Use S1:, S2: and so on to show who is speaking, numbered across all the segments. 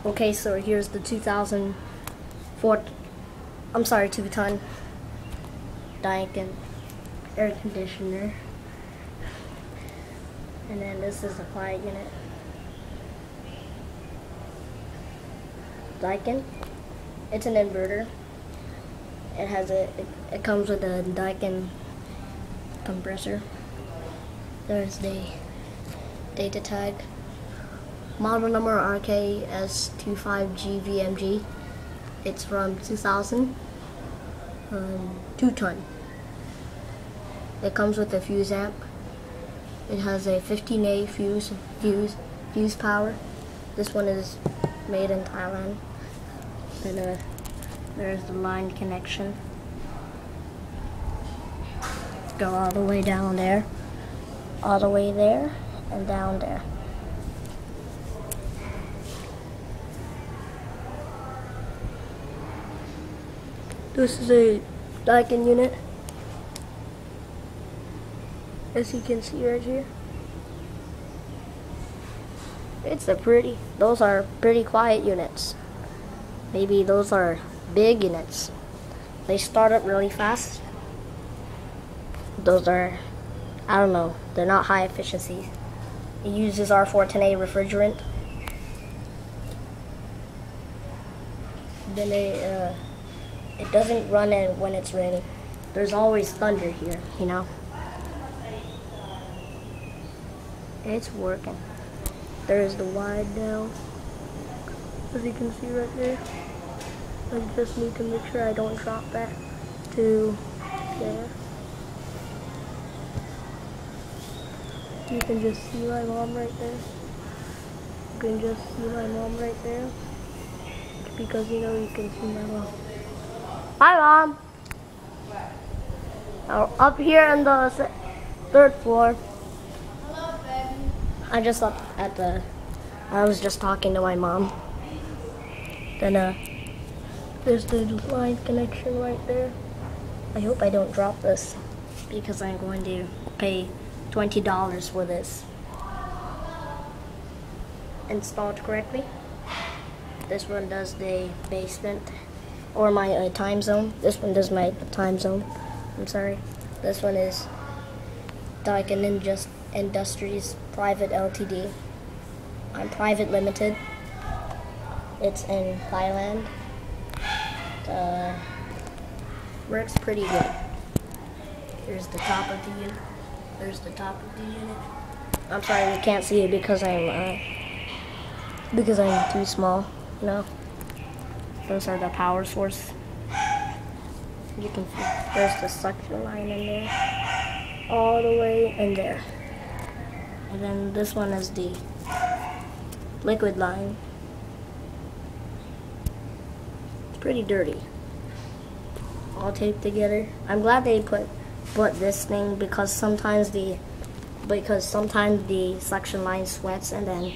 S1: Okay, so here's the 2-ton Daikin Air-Conditioner. And then this is the quiet unit. Daikin. It's an inverter. It comes with a Daikin compressor. There's the data tag. Model number RKS25GVMG. It's from 2000. 2-ton. It comes with a fuse amp. It has a 15A fuse power. This one is made in Thailand. And there's the line connection. Go all the way down there, all the way there, and down there. This is a Daikin unit, as you can see right here. Those are pretty quiet units. Maybe those are big units. They start up really fast. Those are, I don't know, they're not high efficiency. It uses R410A refrigerant. Then it doesn't run when it's raining. There's always thunder here, you know. It's working. There's the wide now, as you can see right there. I just need to make sure I don't drop that to there. You can just see my mom right there. You can just see my mom right there. Because you know you can see my mom. Hi, Mom. Up here on the 3rd floor.
S2: Hello, baby.
S1: I was just talking to my mom. Then there's the line connection right there. I hope I don't drop this because I'm going to pay $20 for this. Installed correctly. This one does the basement or my time zone. This one does my time zone. I'm sorry. This one is Daikin Industries Private Ltd. I'm private limited. It's in Thailand. Works pretty good. Here's the top of the unit. There's the top of the unit. I'm sorry you can't see it because I'm too small. No. Those are the power source. You can see there's the suction line in there. All the way in there. And then this one is the liquid line. It's pretty dirty. All taped together. I'm glad they put this thing because sometimes the suction line sweats and then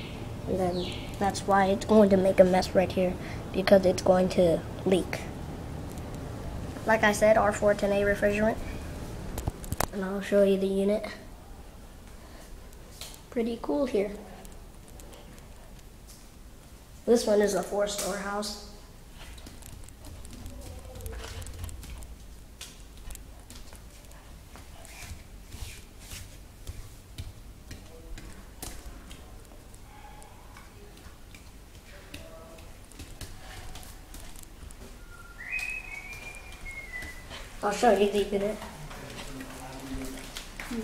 S1: that's why it's going to make a mess right here because it's going to leak. Like I said, R410A refrigerant. And I'll show you the unit. Pretty cool here. This one is a 4-store house. I'll show you the unit.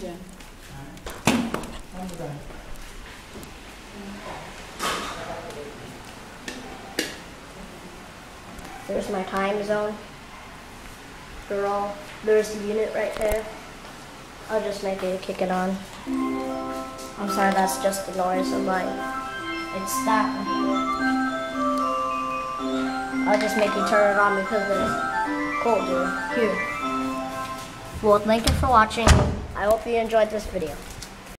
S2: Yeah.
S1: There's my time zone. There's the unit right there. I'll just make it kick it on. I'm sorry, that's just the noise of mine. It's that one here. I'll just make you turn it on because it's cold here. Well, thank you for watching. I hope you enjoyed this video.